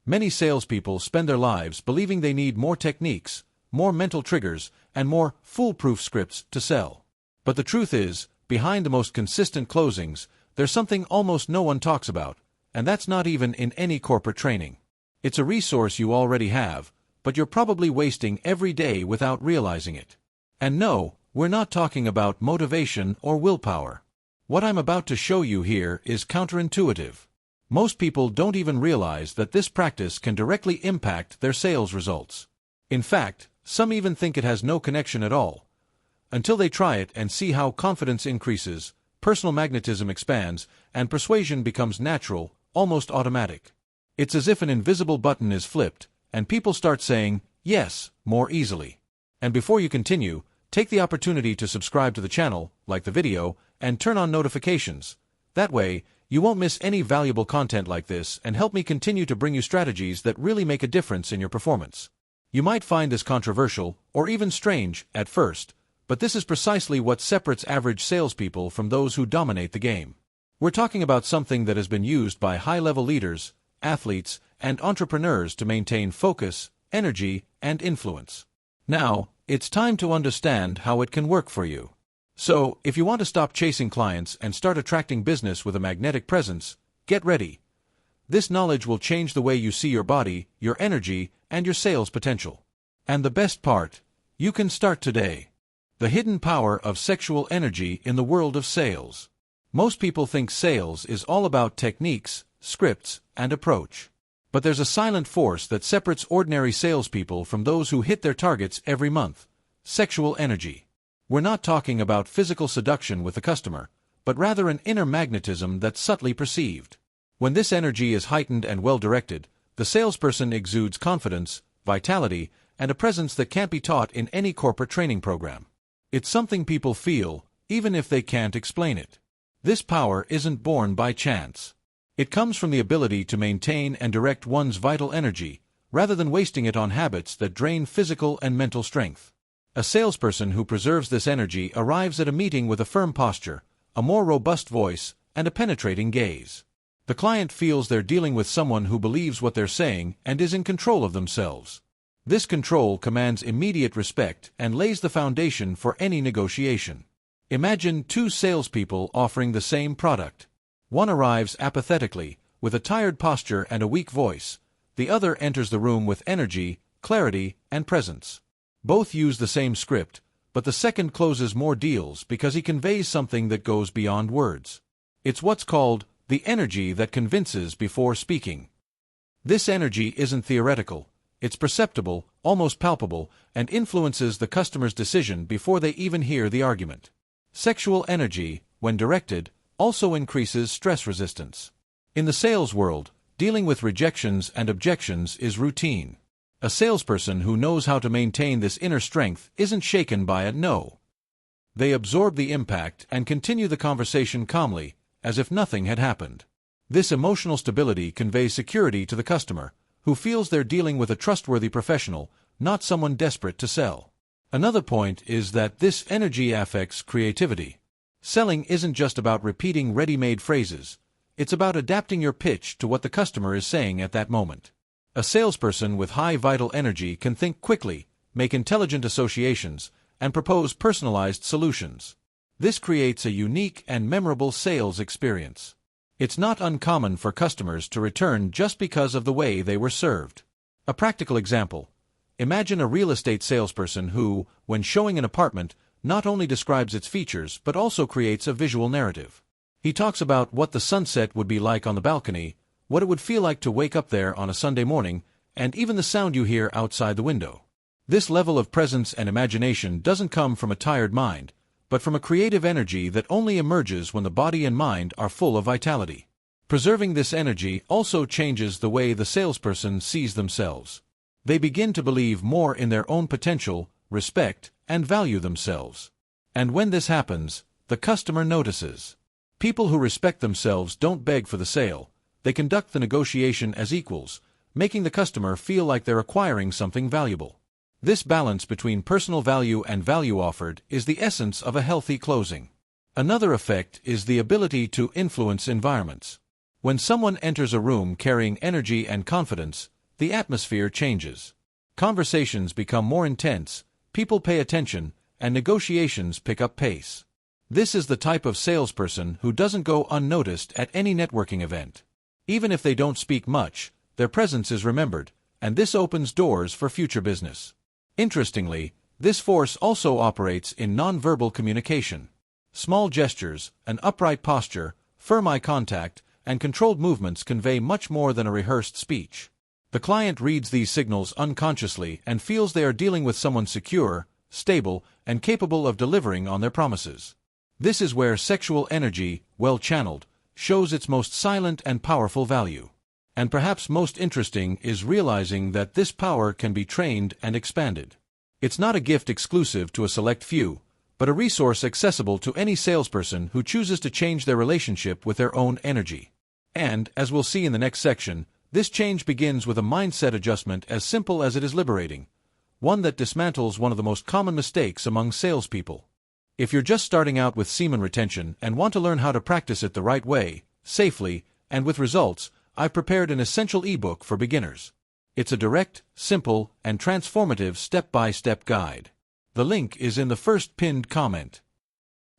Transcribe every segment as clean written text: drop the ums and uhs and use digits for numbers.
Many salespeople spend their lives believing they need more techniques, more mental triggers, and more foolproof scripts to sell. But the truth is, behind the most consistent closings, there's something almost no one talks about, and that's not even in any corporate training. It's a resource you already have, but you're probably wasting every day without realizing it. And no, we're not talking about motivation or willpower. What I'm about to show you here is counterintuitive. Most people don't even realize that this practice can directly impact their sales results. In fact, some even think it has no connection at all, until they try it and see how confidence increases, personal magnetism expands, and persuasion becomes natural, almost automatic. It's as if an invisible button is flipped, and people start saying, yes, more easily. And before you continue, take the opportunity to subscribe to the channel, like the video, and turn on notifications. That way, you won't miss any valuable content like this and help me continue to bring you strategies that really make a difference in your performance. You might find this controversial, or even strange, at first, but this is precisely what separates average salespeople from those who dominate the game. We're talking about something that has been used by high-level leaders, athletes, and entrepreneurs to maintain focus, energy, and influence. Now, it's time to understand how it can work for you. So, if you want to stop chasing clients and start attracting business with a magnetic presence, get ready. This knowledge will change the way you see your body, your energy, and your sales potential. And the best part, you can start today. The hidden power of sexual energy in the world of sales. Most people think sales is all about techniques, scripts, and approach. But there's a silent force that separates ordinary salespeople from those who hit their targets every month: sexual energy. We're not talking about physical seduction with the customer, but rather an inner magnetism that's subtly perceived. When this energy is heightened and well-directed, the salesperson exudes confidence, vitality, and a presence that can't be taught in any corporate training program. It's something people feel, even if they can't explain it. This power isn't born by chance. It comes from the ability to maintain and direct one's vital energy, rather than wasting it on habits that drain physical and mental strength. A salesperson who preserves this energy arrives at a meeting with a firm posture, a more robust voice, and a penetrating gaze. The client feels they're dealing with someone who believes what they're saying and is in control of themselves. This control commands immediate respect and lays the foundation for any negotiation. Imagine two salespeople offering the same product. One arrives apathetically, with a tired posture and a weak voice. The other enters the room with energy, clarity, and presence. Both use the same script, but the second closes more deals because he conveys something that goes beyond words. It's what's called the energy that convinces before speaking. This energy isn't theoretical. It's perceptible, almost palpable, and influences the customer's decision before they even hear the argument. Sexual energy, when directed, also increases stress resistance. In the sales world, dealing with rejections and objections is routine. A salesperson who knows how to maintain this inner strength isn't shaken by a no. They absorb the impact and continue the conversation calmly, as if nothing had happened. This emotional stability conveys security to the customer, who feels they're dealing with a trustworthy professional, not someone desperate to sell. Another point is that this energy affects creativity. Selling isn't just about repeating ready-made phrases. It's about adapting your pitch to what the customer is saying at that moment. A salesperson with high vital energy can think quickly, make intelligent associations, and propose personalized solutions. This creates a unique and memorable sales experience. It's not uncommon for customers to return just because of the way they were served. A practical example. Imagine a real estate salesperson who, when showing an apartment, not only describes its features but also creates a visual narrative. He talks about what the sunset would be like on the balcony, what it would feel like to wake up there on a Sunday morning, and even the sound you hear outside the window. This level of presence and imagination doesn't come from a tired mind, but from a creative energy that only emerges when the body and mind are full of vitality. Preserving this energy also changes the way the salesperson sees themselves. They begin to believe more in their own potential, respect, and value themselves. And when this happens, the customer notices. People who respect themselves don't beg for the sale. They conduct the negotiation as equals, making the customer feel like they're acquiring something valuable. This balance between personal value and value offered is the essence of a healthy closing. Another effect is the ability to influence environments. When someone enters a room carrying energy and confidence, the atmosphere changes. Conversations become more intense, people pay attention, and negotiations pick up pace. This is the type of salesperson who doesn't go unnoticed at any networking event. Even if they don't speak much, their presence is remembered, and this opens doors for future business. Interestingly, this force also operates in nonverbal communication. Small gestures, an upright posture, firm eye contact, and controlled movements convey much more than a rehearsed speech. The client reads these signals unconsciously and feels they are dealing with someone secure, stable, and capable of delivering on their promises. This is where sexual energy, well channeled, shows its most silent and powerful value. And perhaps most interesting is realizing that this power can be trained and expanded. It's not a gift exclusive to a select few, but a resource accessible to any salesperson who chooses to change their relationship with their own energy. And, as we'll see in the next section, this change begins with a mindset adjustment as simple as it is liberating, one that dismantles one of the most common mistakes among salespeople. If you're just starting out with semen retention and want to learn how to practice it the right way, safely, and with results, I've prepared an essential ebook for beginners. It's a direct, simple, and transformative step-by-step guide. The link is in the first pinned comment.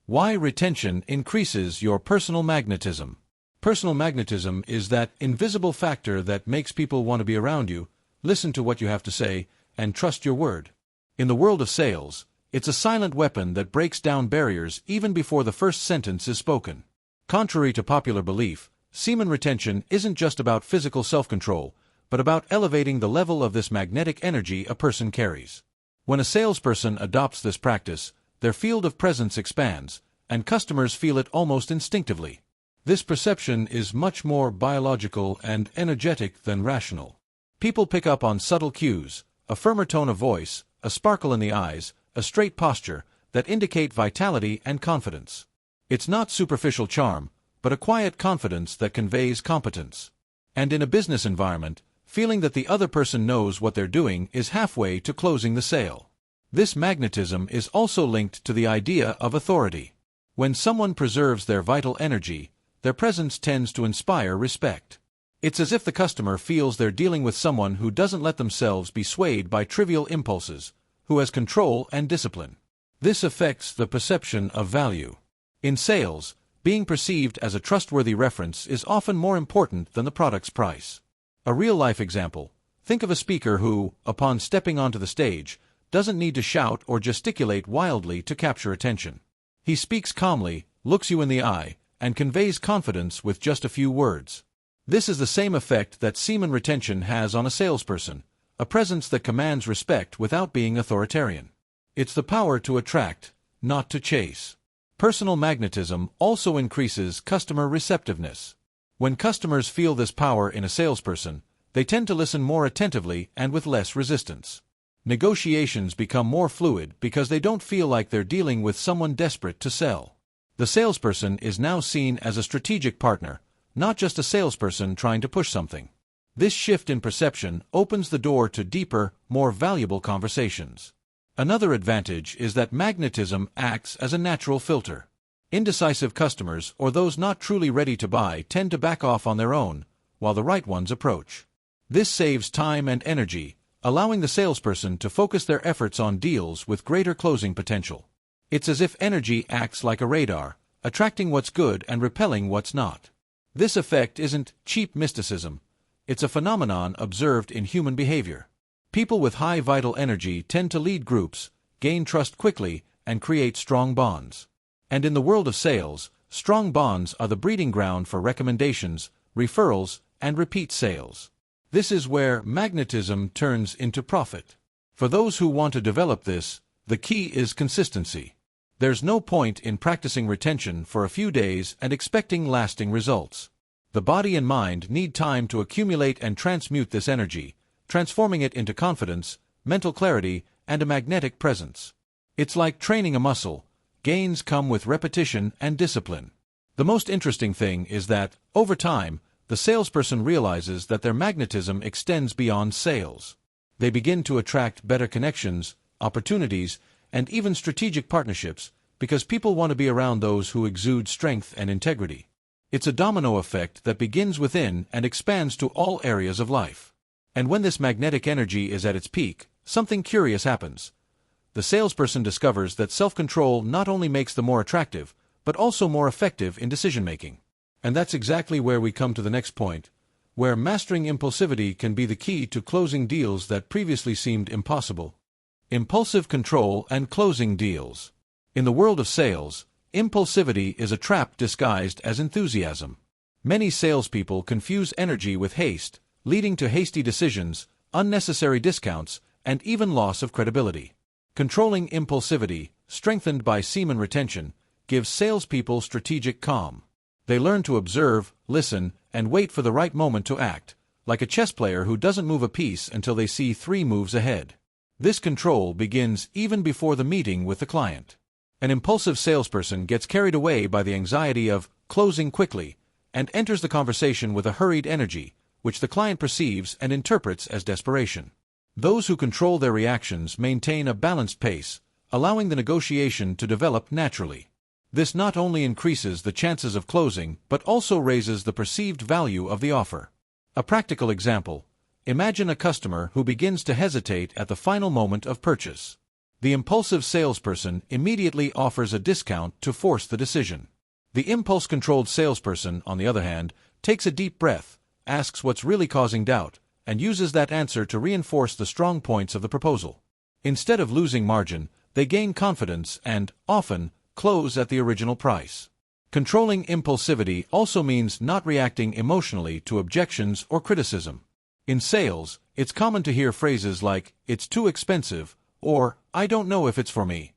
Why retention increases your personal magnetism. Personal magnetism is that invisible factor that makes people want to be around you, listen to what you have to say, and trust your word. In the world of sales, it's a silent weapon that breaks down barriers even before the first sentence is spoken. Contrary to popular belief, semen retention isn't just about physical self-control, but about elevating the level of this magnetic energy a person carries. When a salesperson adopts this practice, their field of presence expands, and customers feel it almost instinctively. This perception is much more biological and energetic than rational. People pick up on subtle cues, a firmer tone of voice, a sparkle in the eyes, a straight posture, that indicate vitality and confidence. It's not superficial charm, but a quiet confidence that conveys competence. And in a business environment, feeling that the other person knows what they're doing is halfway to closing the sale. This magnetism is also linked to the idea of authority. When someone preserves their vital energy, their presence tends to inspire respect. It's as if the customer feels they're dealing with someone who doesn't let themselves be swayed by trivial impulses, who has control and discipline. This affects the perception of value. In sales, being perceived as a trustworthy reference is often more important than the product's price. A real-life example: think of a speaker who, upon stepping onto the stage, doesn't need to shout or gesticulate wildly to capture attention. He speaks calmly, looks you in the eye, and conveys confidence with just a few words. This is the same effect that semen retention has on a salesperson, a presence that commands respect without being authoritarian. It's the power to attract, not to chase. Personal magnetism also increases customer receptiveness. When customers feel this power in a salesperson, they tend to listen more attentively and with less resistance. Negotiations become more fluid because they don't feel like they're dealing with someone desperate to sell. The salesperson is now seen as a strategic partner, not just a salesperson trying to push something. This shift in perception opens the door to deeper, more valuable conversations. Another advantage is that magnetism acts as a natural filter. Indecisive customers or those not truly ready to buy tend to back off on their own, while the right ones approach. This saves time and energy, allowing the salesperson to focus their efforts on deals with greater closing potential. It's as if energy acts like a radar, attracting what's good and repelling what's not. This effect isn't cheap mysticism. It's a phenomenon observed in human behavior. People with high vital energy tend to lead groups, gain trust quickly, and create strong bonds. And in the world of sales, strong bonds are the breeding ground for recommendations, referrals, and repeat sales. This is where magnetism turns into profit. For those who want to develop this, the key is consistency. There's no point in practicing retention for a few days and expecting lasting results. The body and mind need time to accumulate and transmute this energy, transforming it into confidence, mental clarity, and a magnetic presence. It's like training a muscle. Gains come with repetition and discipline. The most interesting thing is that, over time, the salesperson realizes that their magnetism extends beyond sales. They begin to attract better connections, opportunities, and even strategic partnerships, because people want to be around those who exude strength and integrity. It's a domino effect that begins within and expands to all areas of life. And when this magnetic energy is at its peak, something curious happens. The salesperson discovers that self-control not only makes them more attractive, but also more effective in decision-making. And that's exactly where we come to the next point, where mastering impulsivity can be the key to closing deals that previously seemed impossible. Impulsive control and closing deals. In the world of sales, impulsivity is a trap disguised as enthusiasm. Many salespeople confuse energy with haste, leading to hasty decisions, unnecessary discounts, and even loss of credibility. Controlling impulsivity, strengthened by semen retention, gives salespeople strategic calm. They learn to observe, listen, and wait for the right moment to act, like a chess player who doesn't move a piece until they see 3 moves ahead. This control begins even before the meeting with the client. An impulsive salesperson gets carried away by the anxiety of closing quickly and enters the conversation with a hurried energy, which the client perceives and interprets as desperation. Those who control their reactions maintain a balanced pace, allowing the negotiation to develop naturally. This not only increases the chances of closing, but also raises the perceived value of the offer. A practical example: imagine a customer who begins to hesitate at the final moment of purchase. The impulsive salesperson immediately offers a discount to force the decision. The impulse-controlled salesperson, on the other hand, takes a deep breath, asks what's really causing doubt, and uses that answer to reinforce the strong points of the proposal. Instead of losing margin, they gain confidence and, often, close at the original price. Controlling impulsivity also means not reacting emotionally to objections or criticism. In sales, it's common to hear phrases like, "It's too expensive," or, "I don't know if it's for me."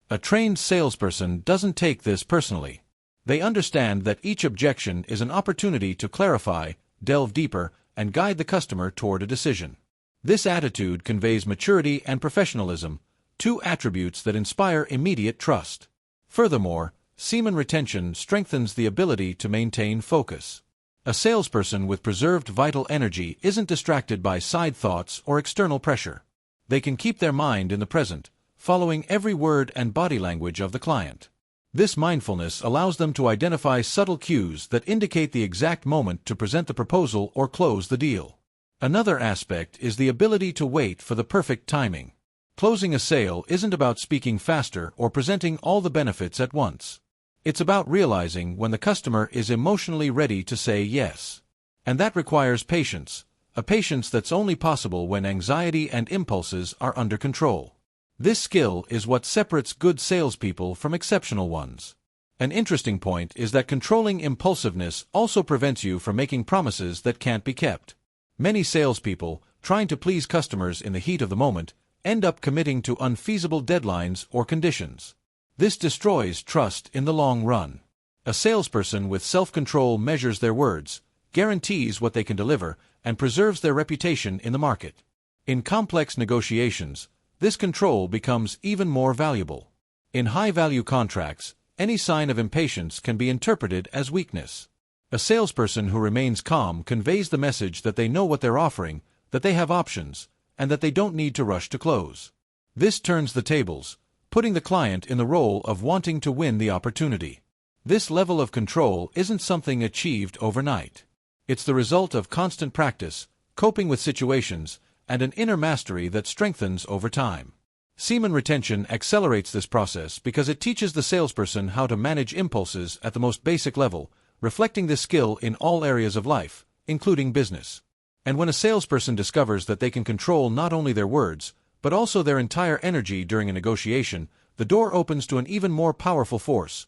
A trained salesperson doesn't take this personally. They understand that each objection is an opportunity to clarify, delve deeper, and guide the customer toward a decision. This attitude conveys maturity and professionalism, 2 attributes that inspire immediate trust. Furthermore, semen retention strengthens the ability to maintain focus. A salesperson with preserved vital energy isn't distracted by side thoughts or external pressure. They can keep their mind in the present, following every word and body language of the client. This mindfulness allows them to identify subtle cues that indicate the exact moment to present the proposal or close the deal. Another aspect is the ability to wait for the perfect timing. Closing a sale isn't about speaking faster or presenting all the benefits at once. It's about realizing when the customer is emotionally ready to say yes. And that requires patience, a patience that's only possible when anxiety and impulses are under control. This skill is what separates good salespeople from exceptional ones. An interesting point is that controlling impulsiveness also prevents you from making promises that can't be kept. Many salespeople, trying to please customers in the heat of the moment, end up committing to unfeasible deadlines or conditions. This destroys trust in the long run. A salesperson with self-control measures their words, guarantees what they can deliver, and preserves their reputation in the market. In complex negotiations, this control becomes even more valuable. In high-value contracts, any sign of impatience can be interpreted as weakness. A salesperson who remains calm conveys the message that they know what they're offering, that they have options, and that they don't need to rush to close. This turns the tables, putting the client in the role of wanting to win the opportunity. This level of control isn't something achieved overnight. It's the result of constant practice, coping with situations, and an inner mastery that strengthens over time. Semen retention accelerates this process because it teaches the salesperson how to manage impulses at the most basic level, reflecting this skill in all areas of life, including business. And when a salesperson discovers that they can control not only their words, but also their entire energy during a negotiation, the door opens to an even more powerful force: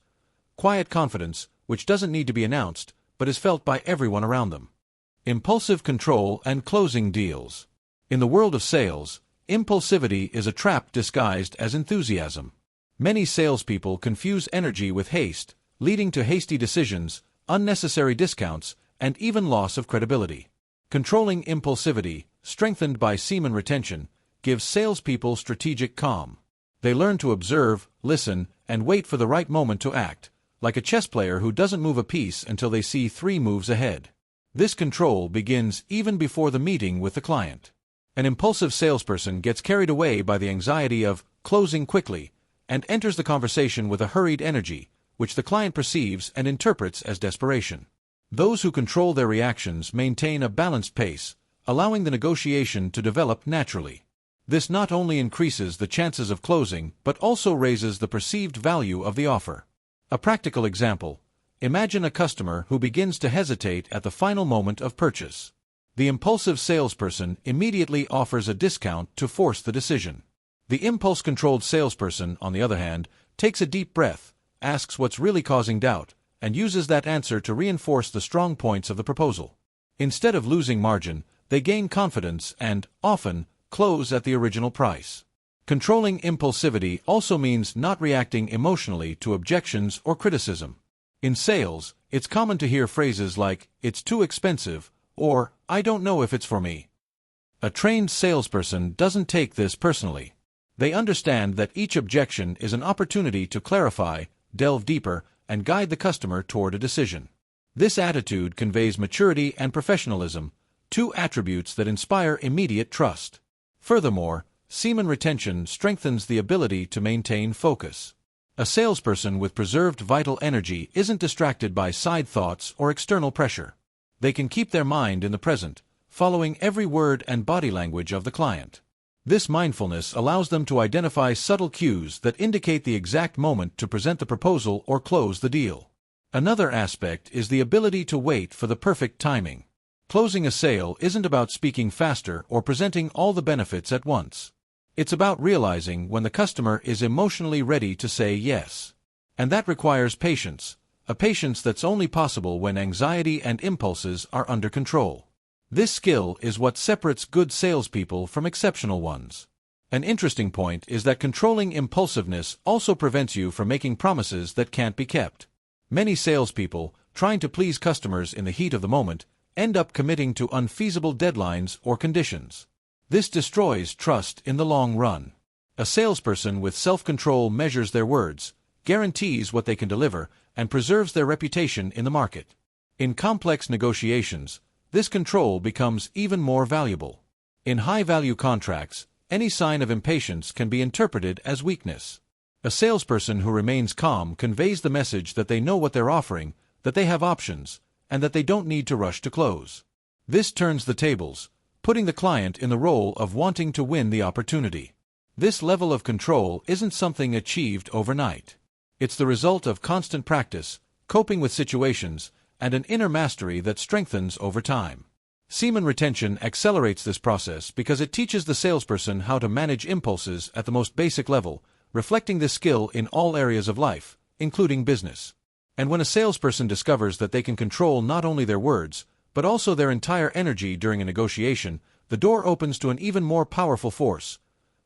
quiet confidence, which doesn't need to be announced, but is felt by everyone around them. Impulsive control and closing deals. In the world of sales, impulsivity is a trap disguised as enthusiasm. Many salespeople confuse energy with haste, leading to hasty decisions, unnecessary discounts, and even loss of credibility. Controlling impulsivity, strengthened by semen retention, gives salespeople strategic calm. They learn to observe, listen, and wait for the right moment to act, like a chess player who doesn't move a piece until they see 3 moves ahead. This control begins even before the meeting with the client. An impulsive salesperson gets carried away by the anxiety of closing quickly and enters the conversation with a hurried energy, which the client perceives and interprets as desperation. Those who control their reactions maintain a balanced pace, allowing the negotiation to develop naturally. This not only increases the chances of closing but also raises the perceived value of the offer. A practical example: imagine a customer who begins to hesitate at the final moment of purchase. The impulsive salesperson immediately offers a discount to force the decision. The impulse-controlled salesperson, on the other hand, takes a deep breath, asks what's really causing doubt, and uses that answer to reinforce the strong points of the proposal. Instead of losing margin, they gain confidence and, often, close at the original price. Controlling impulsivity also means not reacting emotionally to objections or criticism. In sales, it's common to hear phrases like, "It's too expensive," or "I don't know if it's for me." A trained salesperson doesn't take this personally. They understand that each objection is an opportunity to clarify, delve deeper, and guide the customer toward a decision. This attitude conveys maturity and professionalism, two attributes that inspire immediate trust. Furthermore, semen retention strengthens the ability to maintain focus. A salesperson with preserved vital energy isn't distracted by side thoughts or external pressure. They can keep their mind in the present, following every word and body language of the client. This mindfulness allows them to identify subtle cues that indicate the exact moment to present the proposal or close the deal. Another aspect is the ability to wait for the perfect timing. Closing a sale isn't about speaking faster or presenting all the benefits at once. It's about realizing when the customer is emotionally ready to say yes. And that requires patience, a patience that's only possible when anxiety and impulses are under control. This skill is what separates good salespeople from exceptional ones. An interesting point is that controlling impulsiveness also prevents you from making promises that can't be kept. Many salespeople, trying to please customers in the heat of the moment, end up committing to unfeasible deadlines or conditions. This destroys trust in the long run. A salesperson with self-control measures their words, guarantees what they can deliver, and preserves their reputation in the market. In complex negotiations, this control becomes even more valuable. In high-value contracts, any sign of impatience can be interpreted as weakness. A salesperson who remains calm conveys the message that they know what they're offering, that they have options, and that they don't need to rush to close. This turns the tables, putting the client in the role of wanting to win the opportunity. This level of control isn't something achieved overnight. It's the result of constant practice, coping with situations, and an inner mastery that strengthens over time. Semen retention accelerates this process because it teaches the salesperson how to manage impulses at the most basic level, reflecting this skill in all areas of life, including business. And when a salesperson discovers that they can control not only their words, but also their entire energy during a negotiation, the door opens to an even more powerful force: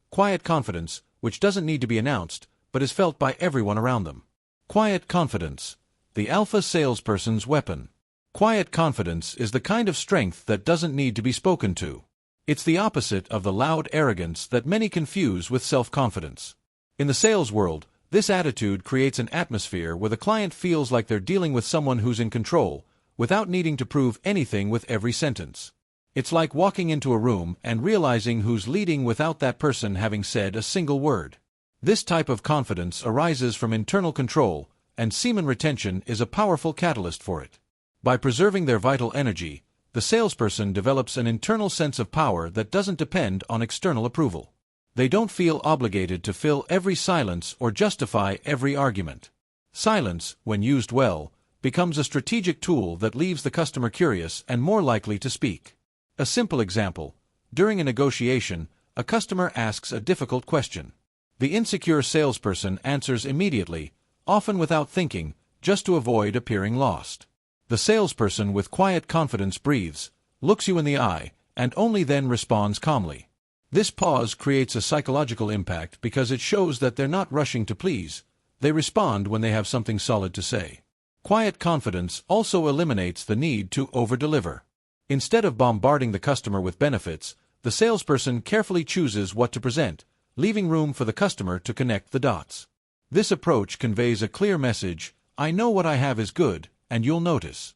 quiet confidence, which doesn't need to be announced, but is felt by everyone around them. Quiet confidence, the alpha salesperson's weapon. Quiet confidence is the kind of strength that doesn't need to be spoken to. It's the opposite of the loud arrogance that many confuse with self-confidence. In the sales world, this attitude creates an atmosphere where the client feels like they're dealing with someone who's in control, without needing to prove anything with every sentence. It's like walking into a room and realizing who's leading without that person having said a single word. This type of confidence arises from internal control, and semen retention is a powerful catalyst for it. By preserving their vital energy, the salesperson develops an internal sense of power that doesn't depend on external approval. They don't feel obligated to fill every silence or justify every argument. Silence, when used well, becomes a strategic tool that leaves the customer curious and more likely to speak. A simple example: during a negotiation, a customer asks a difficult question. The insecure salesperson answers immediately, often without thinking, just to avoid appearing lost. The salesperson with quiet confidence breathes, looks you in the eye, and only then responds calmly. This pause creates a psychological impact because it shows that they're not rushing to please. They respond when they have something solid to say. Quiet confidence also eliminates the need to over-deliver. Instead of bombarding the customer with benefits, the salesperson carefully chooses what to present, leaving room for the customer to connect the dots. This approach conveys a clear message: I know what I have is good, and you'll notice.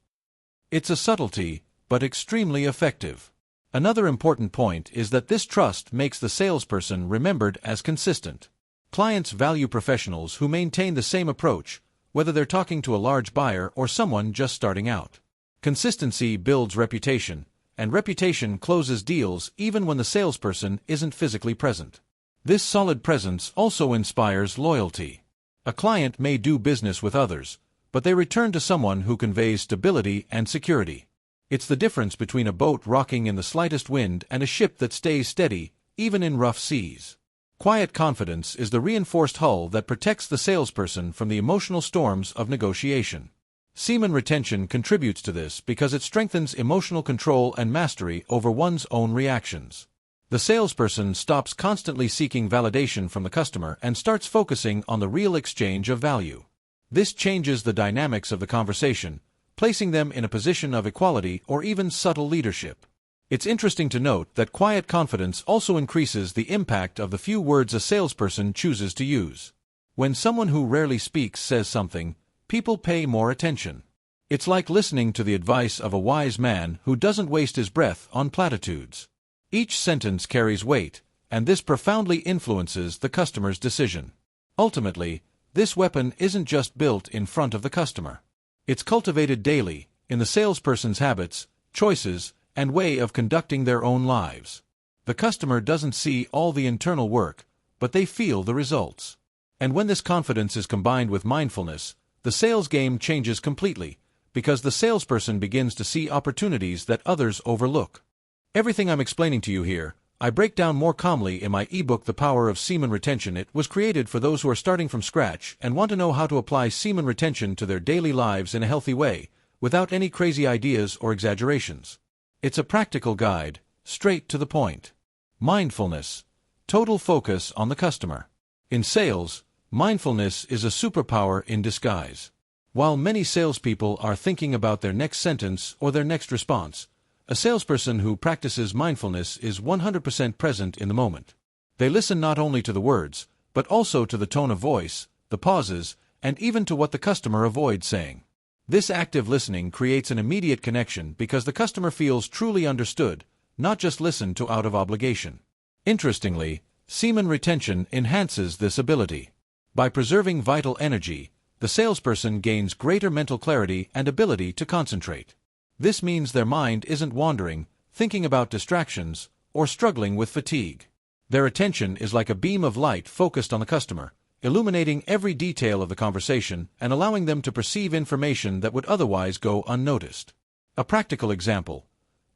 It's a subtlety, but extremely effective. Another important point is that this trust makes the salesperson remembered as consistent. Clients value professionals who maintain the same approach, whether they're talking to a large buyer or someone just starting out. Consistency builds reputation, and reputation closes deals even when the salesperson isn't physically present. This solid presence also inspires loyalty. A client may do business with others, but they return to someone who conveys stability and security. It's the difference between a boat rocking in the slightest wind and a ship that stays steady, even in rough seas. Quiet confidence is the reinforced hull that protects the salesperson from the emotional storms of negotiation. Semen retention contributes to this because it strengthens emotional control and mastery over one's own reactions. The salesperson stops constantly seeking validation from the customer and starts focusing on the real exchange of value. This changes the dynamics of the conversation, placing them in a position of equality or even subtle leadership. It's interesting to note that quiet confidence also increases the impact of the few words a salesperson chooses to use. When someone who rarely speaks says something, people pay more attention. It's like listening to the advice of a wise man who doesn't waste his breath on platitudes. Each sentence carries weight, and this profoundly influences the customer's decision. Ultimately, this weapon isn't just built in front of the customer. It's cultivated daily, in the salesperson's habits, choices, and way of conducting their own lives. The customer doesn't see all the internal work, but they feel the results. And when this confidence is combined with mindfulness, the sales game changes completely, because the salesperson begins to see opportunities that others overlook. Everything I'm explaining to you here, I break down more calmly in my ebook The Power of Semen Retention. It was created for those who are starting from scratch and want to know how to apply semen retention to their daily lives in a healthy way, without any crazy ideas or exaggerations. It's a practical guide, straight to the point. Mindfulness. Total focus on the customer. In sales, mindfulness is a superpower in disguise. While many salespeople are thinking about their next sentence or their next response, a salesperson who practices mindfulness is 100% present in the moment. They listen not only to the words, but also to the tone of voice, the pauses, and even to what the customer avoids saying. This active listening creates an immediate connection because the customer feels truly understood, not just listened to out of obligation. Interestingly, semen retention enhances this ability. By preserving vital energy, the salesperson gains greater mental clarity and ability to concentrate. This means their mind isn't wandering, thinking about distractions, or struggling with fatigue. Their attention is like a beam of light focused on the customer, illuminating every detail of the conversation and allowing them to perceive information that would otherwise go unnoticed. A practical example.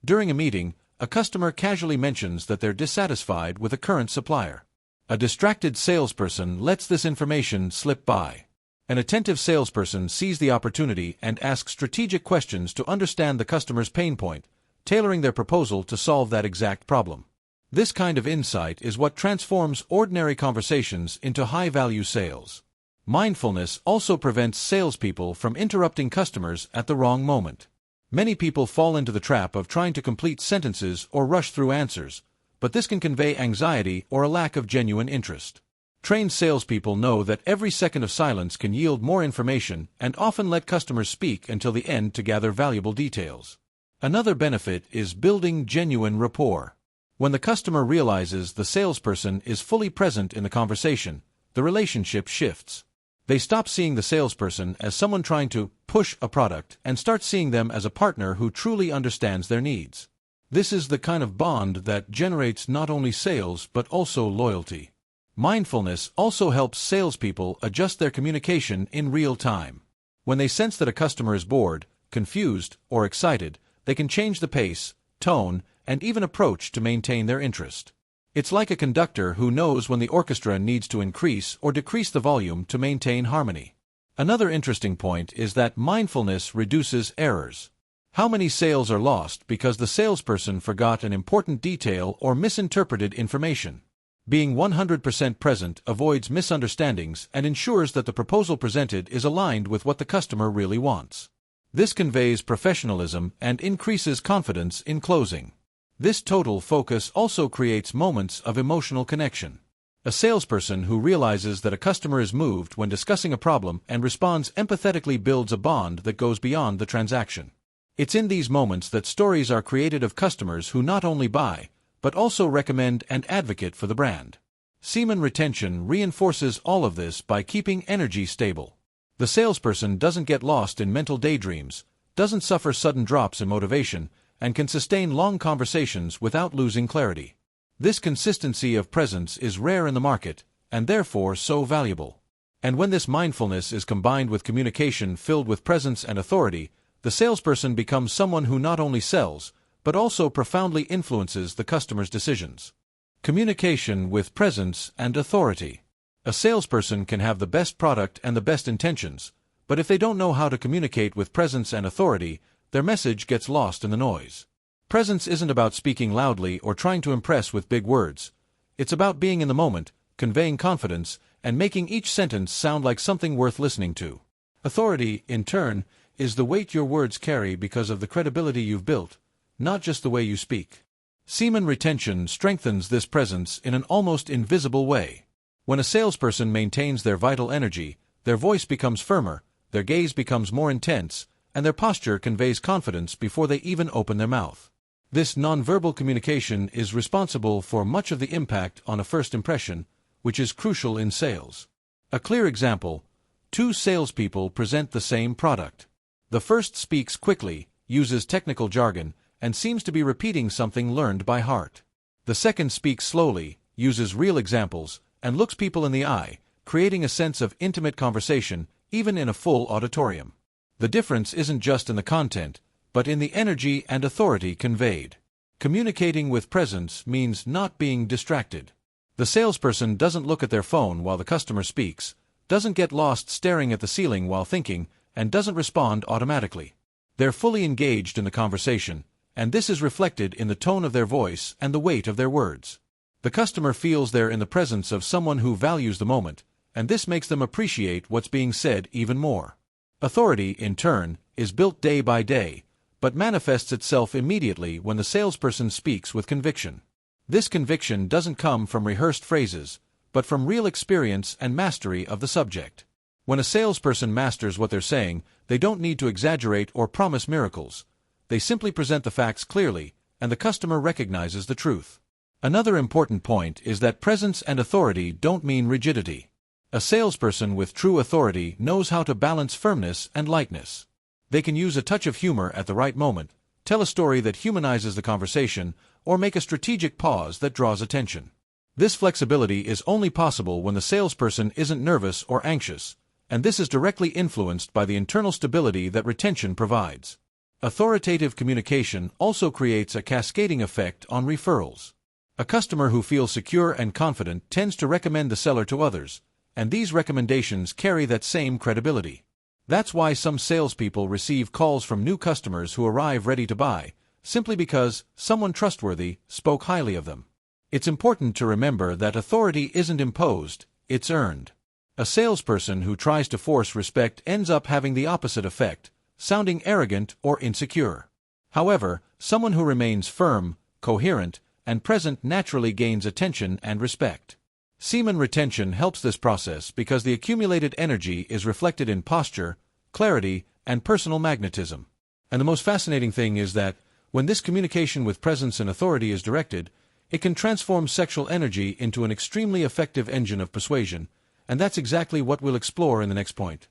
During a meeting, a customer casually mentions that they're dissatisfied with a current supplier. A distracted salesperson lets this information slip by. An attentive salesperson sees the opportunity and asks strategic questions to understand the customer's pain point, tailoring their proposal to solve that exact problem. This kind of insight is what transforms ordinary conversations into high-value sales. Mindfulness also prevents salespeople from interrupting customers at the wrong moment. Many people fall into the trap of trying to complete sentences or rush through answers, but this can convey anxiety or a lack of genuine interest. Trained salespeople know that every second of silence can yield more information and often let customers speak until the end to gather valuable details. Another benefit is building genuine rapport. When the customer realizes the salesperson is fully present in the conversation, the relationship shifts. They stop seeing the salesperson as someone trying to push a product and start seeing them as a partner who truly understands their needs. This is the kind of bond that generates not only sales but also loyalty. Mindfulness also helps salespeople adjust their communication in real time. When they sense that a customer is bored, confused, or excited, they can change the pace, tone, and even approach to maintain their interest. It's like a conductor who knows when the orchestra needs to increase or decrease the volume to maintain harmony. Another interesting point is that mindfulness reduces errors. How many sales are lost because the salesperson forgot an important detail or misinterpreted information? Being 100% present avoids misunderstandings and ensures that the proposal presented is aligned with what the customer really wants. This conveys professionalism and increases confidence in closing. This total focus also creates moments of emotional connection. A salesperson who realizes that a customer is moved when discussing a problem and responds empathetically builds a bond that goes beyond the transaction. It's in these moments that stories are created of customers who not only buy, but also recommend and advocate for the brand. Semen retention reinforces all of this by keeping energy stable. The salesperson doesn't get lost in mental daydreams, doesn't suffer sudden drops in motivation, and can sustain long conversations without losing clarity. This consistency of presence is rare in the market, and therefore so valuable. And when this mindfulness is combined with communication filled with presence and authority, the salesperson becomes someone who not only sells, but also profoundly influences the customer's decisions. Communication with presence and authority. A salesperson can have the best product and the best intentions, but if they don't know how to communicate with presence and authority, their message gets lost in the noise. Presence isn't about speaking loudly or trying to impress with big words. It's about being in the moment, conveying confidence, and making each sentence sound like something worth listening to. Authority, in turn, is the weight your words carry because of the credibility you've built, not just the way you speak. Semen retention strengthens this presence in an almost invisible way. When a salesperson maintains their vital energy, their voice becomes firmer, their gaze becomes more intense, and their posture conveys confidence before they even open their mouth. This nonverbal communication is responsible for much of the impact on a first impression, which is crucial in sales. A clear example: two salespeople present the same product. The first speaks quickly, uses technical jargon, and seems to be repeating something learned by heart. The second speaks slowly, uses real examples, and looks people in the eye, creating a sense of intimate conversation, even in a full auditorium. The difference isn't just in the content, but in the energy and authority conveyed. Communicating with presence means not being distracted. The salesperson doesn't look at their phone while the customer speaks, doesn't get lost staring at the ceiling while thinking, and doesn't respond automatically. They're fully engaged in the conversation, and this is reflected in the tone of their voice and the weight of their words. The customer feels they're in the presence of someone who values the moment, and this makes them appreciate what's being said even more. Authority, in turn, is built day by day, but manifests itself immediately when the salesperson speaks with conviction. This conviction doesn't come from rehearsed phrases, but from real experience and mastery of the subject. When a salesperson masters what they're saying, they don't need to exaggerate or promise miracles. They simply present the facts clearly, and the customer recognizes the truth. Another important point is that presence and authority don't mean rigidity. A salesperson with true authority knows how to balance firmness and lightness. They can use a touch of humor at the right moment, tell a story that humanizes the conversation, or make a strategic pause that draws attention. This flexibility is only possible when the salesperson isn't nervous or anxious, and this is directly influenced by the internal stability that retention provides. Authoritative communication also creates a cascading effect on referrals. A customer who feels secure and confident tends to recommend the seller to others, and these recommendations carry that same credibility. That's why some salespeople receive calls from new customers who arrive ready to buy, simply because someone trustworthy spoke highly of them. It's important to remember that authority isn't imposed, it's earned. A salesperson who tries to force respect ends up having the opposite effect, sounding arrogant or insecure. However, someone who remains firm, coherent, and present naturally gains attention and respect. Semen retention helps this process because the accumulated energy is reflected in posture, clarity, and personal magnetism. And the most fascinating thing is that, when this communication with presence and authority is directed, it can transform sexual energy into an extremely effective engine of persuasion, and that's exactly what we'll explore in the next point.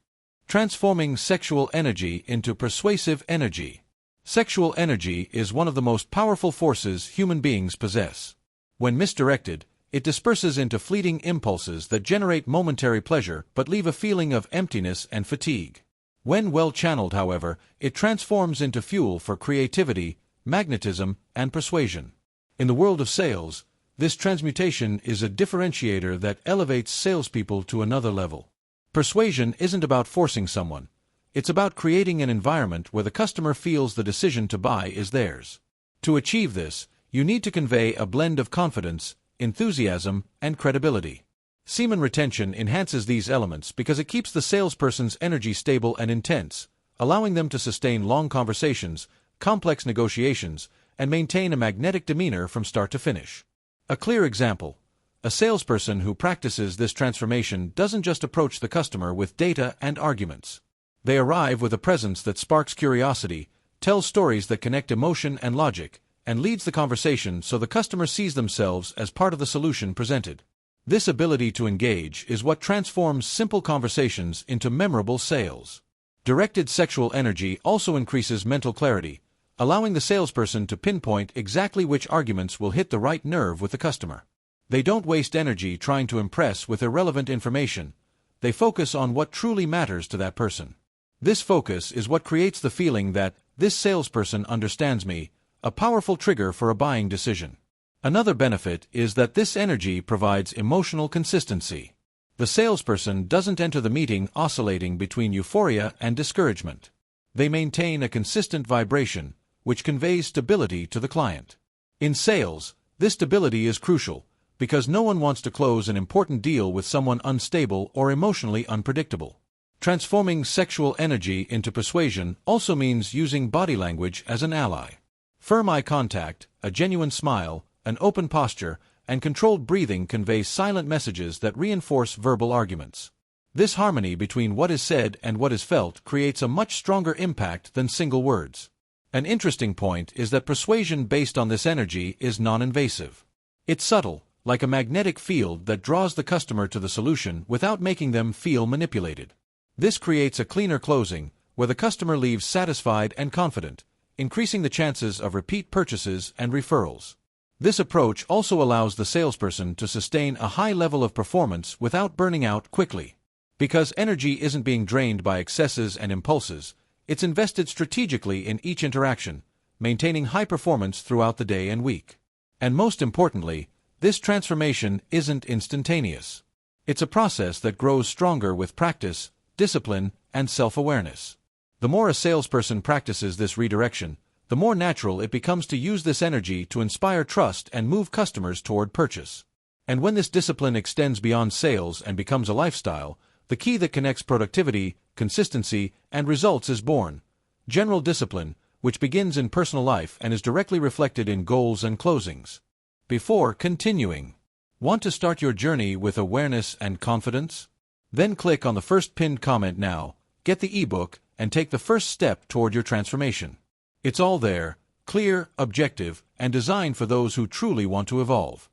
Transforming sexual energy into persuasive energy. Sexual energy is one of the most powerful forces human beings possess. When misdirected, it disperses into fleeting impulses that generate momentary pleasure but leave a feeling of emptiness and fatigue. When well channeled, however, it transforms into fuel for creativity, magnetism, and persuasion. In the world of sales, this transmutation is a differentiator that elevates salespeople to another level. Persuasion isn't about forcing someone. It's about creating an environment where the customer feels the decision to buy is theirs. To achieve this, you need to convey a blend of confidence, enthusiasm, and credibility. Semen retention enhances these elements because it keeps the salesperson's energy stable and intense, allowing them to sustain long conversations, complex negotiations, and maintain a magnetic demeanor from start to finish. A clear example: a salesperson who practices this transformation doesn't just approach the customer with data and arguments. They arrive with a presence that sparks curiosity, tells stories that connect emotion and logic, and leads the conversation so the customer sees themselves as part of the solution presented. This ability to engage is what transforms simple conversations into memorable sales. Directed sexual energy also increases mental clarity, allowing the salesperson to pinpoint exactly which arguments will hit the right nerve with the customer. They don't waste energy trying to impress with irrelevant information. They focus on what truly matters to that person. This focus is what creates the feeling that this salesperson understands me, a powerful trigger for a buying decision. Another benefit is that this energy provides emotional consistency. The salesperson doesn't enter the meeting oscillating between euphoria and discouragement. They maintain a consistent vibration, which conveys stability to the client. In sales, this stability is crucial, because no one wants to close an important deal with someone unstable or emotionally unpredictable. Transforming sexual energy into persuasion also means using body language as an ally. Firm eye contact, a genuine smile, an open posture, and controlled breathing convey silent messages that reinforce verbal arguments. This harmony between what is said and what is felt creates a much stronger impact than single words. An interesting point is that persuasion based on this energy is non-invasive. It's subtle, like a magnetic field that draws the customer to the solution without making them feel manipulated. This creates a cleaner closing, where the customer leaves satisfied and confident, increasing the chances of repeat purchases and referrals. This approach also allows the salesperson to sustain a high level of performance without burning out quickly. Because energy isn't being drained by excesses and impulses, it's invested strategically in each interaction, maintaining high performance throughout the day and week. And most importantly, this transformation isn't instantaneous. It's a process that grows stronger with practice, discipline, and self-awareness. The more a salesperson practices this redirection, the more natural it becomes to use this energy to inspire trust and move customers toward purchase. And when this discipline extends beyond sales and becomes a lifestyle, the key that connects productivity, consistency, and results is born. General discipline, which begins in personal life and is directly reflected in goals and closings. Before continuing, want to start your journey with awareness and confidence? Then click on the first pinned comment now, get the ebook, and take the first step toward your transformation. It's all there, clear, objective, and designed for those who truly want to evolve.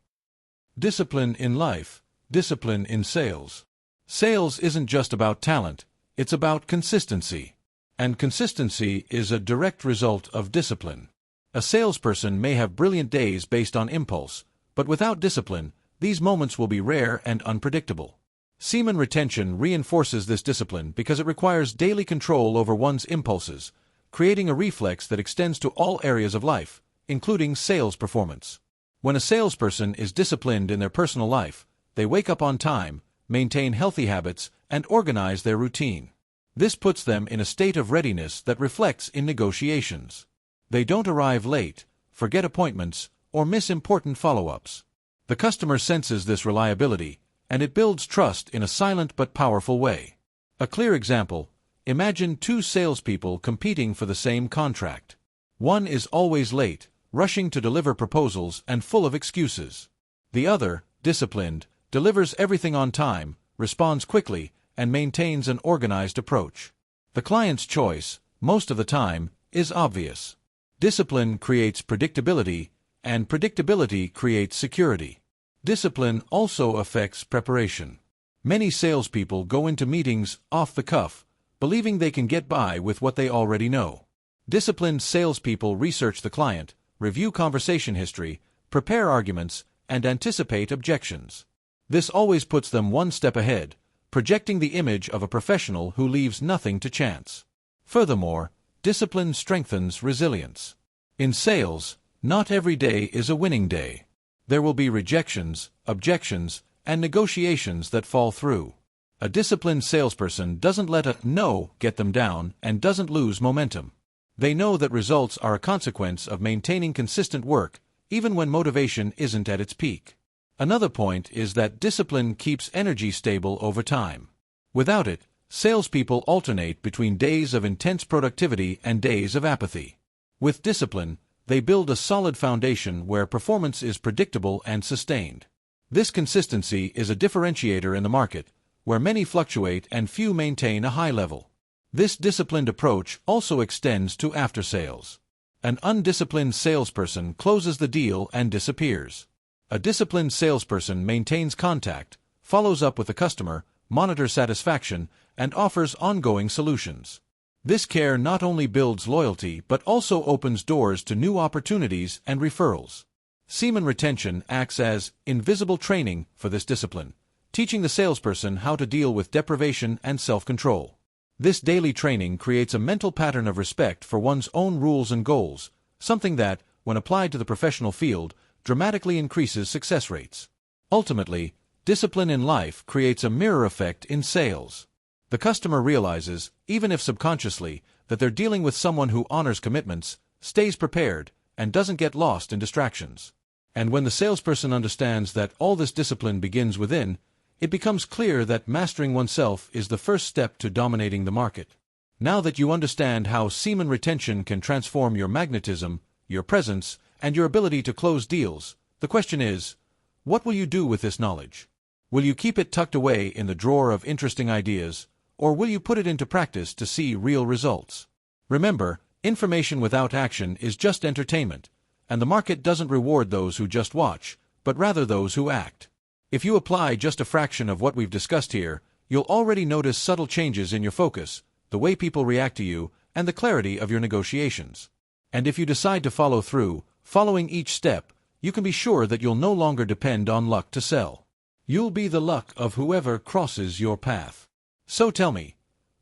Discipline in life, discipline in sales. Sales isn't just about talent, it's about consistency. And consistency is a direct result of discipline. A salesperson may have brilliant days based on impulse, but without discipline, these moments will be rare and unpredictable. Semen retention reinforces this discipline because it requires daily control over one's impulses, creating a reflex that extends to all areas of life, including sales performance. When a salesperson is disciplined in their personal life, they wake up on time, maintain healthy habits, and organize their routine. This puts them in a state of readiness that reflects in negotiations. They don't arrive late, forget appointments, or miss important follow-ups. The customer senses this reliability, and it builds trust in a silent but powerful way. A clear example: imagine two salespeople competing for the same contract. One is always late, rushing to deliver proposals and full of excuses. The other, disciplined, delivers everything on time, responds quickly, and maintains an organized approach. The client's choice, most of the time, is obvious. Discipline creates predictability, and predictability creates security. Discipline also affects preparation. Many salespeople go into meetings off the cuff, believing they can get by with what they already know. Disciplined salespeople research the client, review conversation history, prepare arguments, and anticipate objections. This always puts them one step ahead, projecting the image of a professional who leaves nothing to chance. Furthermore, discipline strengthens resilience. In sales, not every day is a winning day. There will be rejections, objections, and negotiations that fall through. A disciplined salesperson doesn't let a no get them down and doesn't lose momentum. They know that results are a consequence of maintaining consistent work, even when motivation isn't at its peak. Another point is that discipline keeps energy stable over time. Without it, salespeople alternate between days of intense productivity and days of apathy. With discipline, they build a solid foundation where performance is predictable and sustained. This consistency is a differentiator in the market, where many fluctuate and few maintain a high level. This disciplined approach also extends to after-sales. An undisciplined salesperson closes the deal and disappears. A disciplined salesperson maintains contact, follows up with the customer, monitors satisfaction, and offers ongoing solutions. This care not only builds loyalty but also opens doors to new opportunities and referrals. Semen retention acts as invisible training for this discipline, teaching the salesperson how to deal with deprivation and self-control. This daily training creates a mental pattern of respect for one's own rules and goals, something that, when applied to the professional field, dramatically increases success rates. Ultimately, discipline in life creates a mirror effect in sales. The customer realizes, even if subconsciously, that they're dealing with someone who honors commitments, stays prepared, and doesn't get lost in distractions. And when the salesperson understands that all this discipline begins within, it becomes clear that mastering oneself is the first step to dominating the market. Now that you understand how semen retention can transform your magnetism, your presence, and your ability to close deals, the question is, what will you do with this knowledge? Will you keep it tucked away in the drawer of interesting ideas, or will you put it into practice to see real results? Remember, information without action is just entertainment, and the market doesn't reward those who just watch, but rather those who act. If you apply just a fraction of what we've discussed here, you'll already notice subtle changes in your focus, the way people react to you, and the clarity of your negotiations. And if you decide to follow through, following each step, you can be sure that you'll no longer depend on luck to sell. You'll be the luck of whoever crosses your path. So tell me,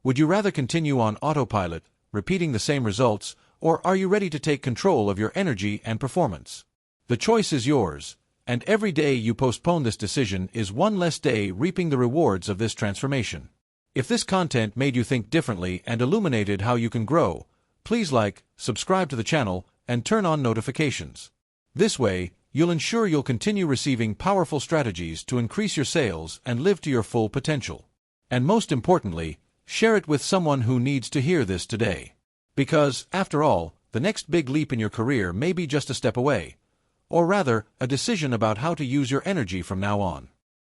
would you rather continue on autopilot, repeating the same results, or are you ready to take control of your energy and performance? The choice is yours, and every day you postpone this decision is one less day reaping the rewards of this transformation. If this content made you think differently and illuminated how you can grow, please like, subscribe to the channel, and turn on notifications. This way, you'll ensure you'll continue receiving powerful strategies to increase your sales and live to your full potential. And most importantly, share it with someone who needs to hear this today. Because, after all, the next big leap in your career may be just a step away, or rather, a decision about how to use your energy from now on.